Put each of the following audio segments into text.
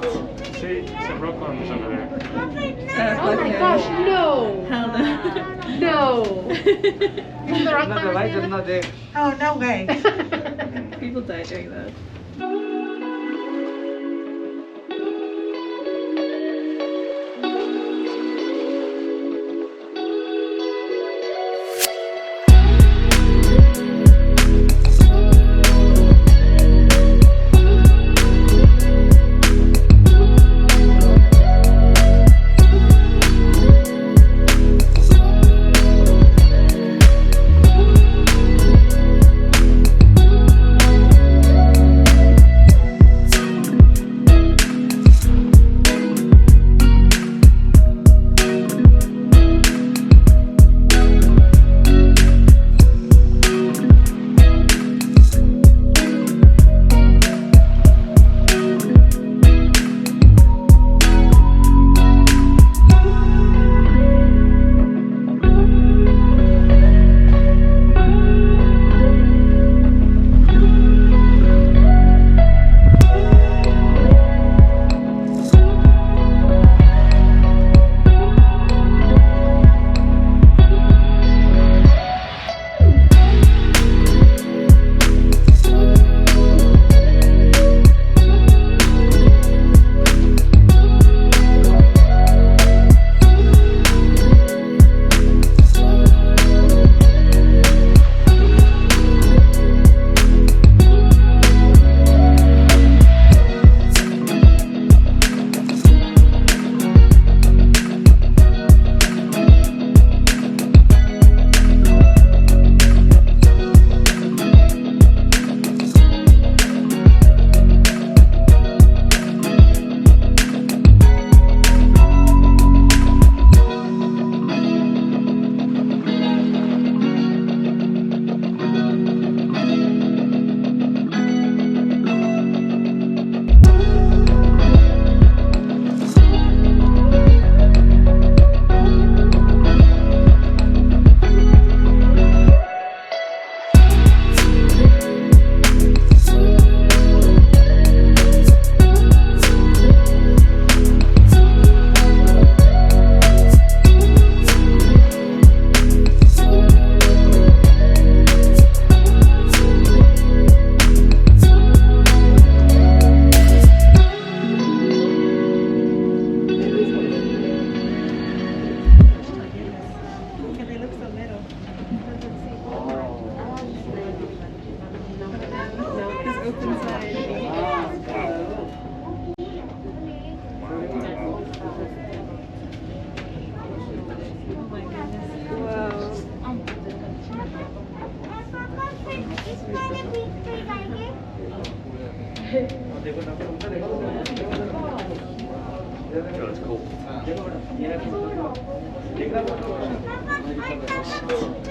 See some rock arms over there. Oh my gosh, no! Hell no. No! The rock Another climbers light, do that? another. Oh, no way. People die doing that. That's cool.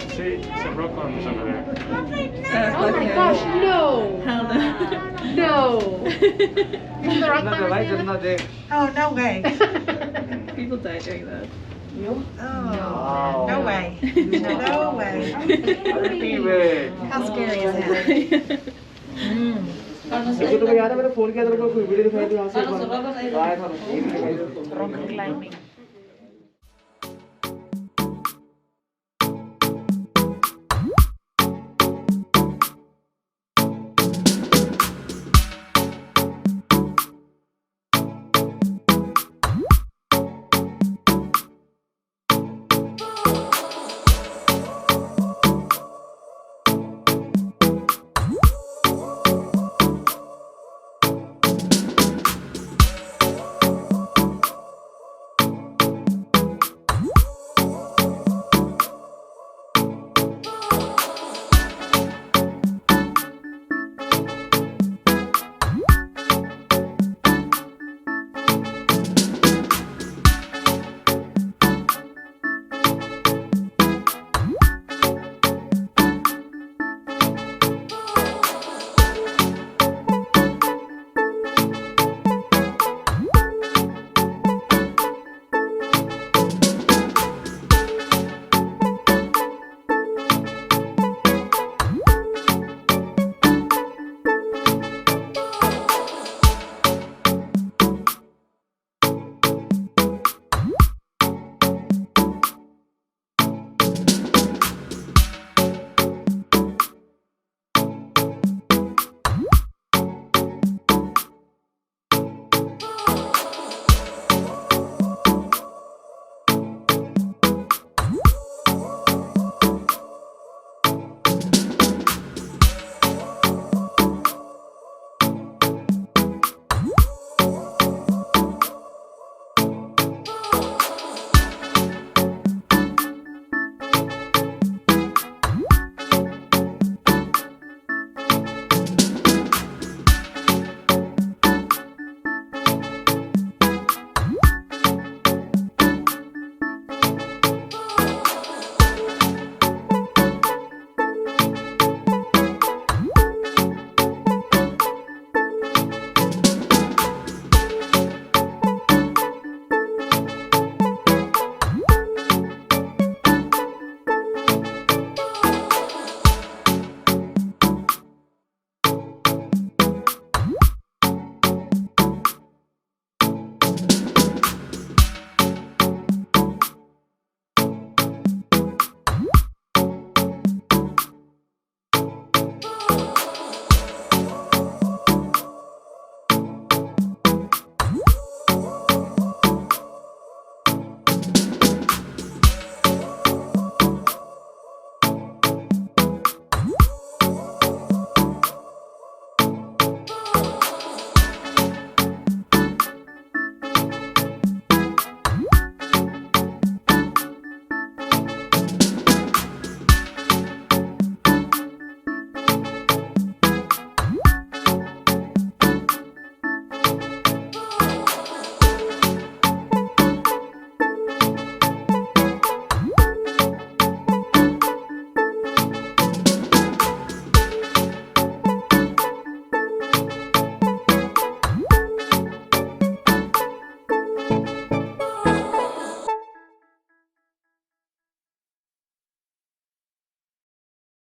See some rock arms over there. Oh my gosh, no! Hell no. No! The rock Another climbers light, do that? another. Oh, no way. People die doing that. Oh, no way. No way. Anyway. How scary is that? तो यार मेरा phone किया तेरे को कोई video दिखाई थी यहाँ से Rock climbing.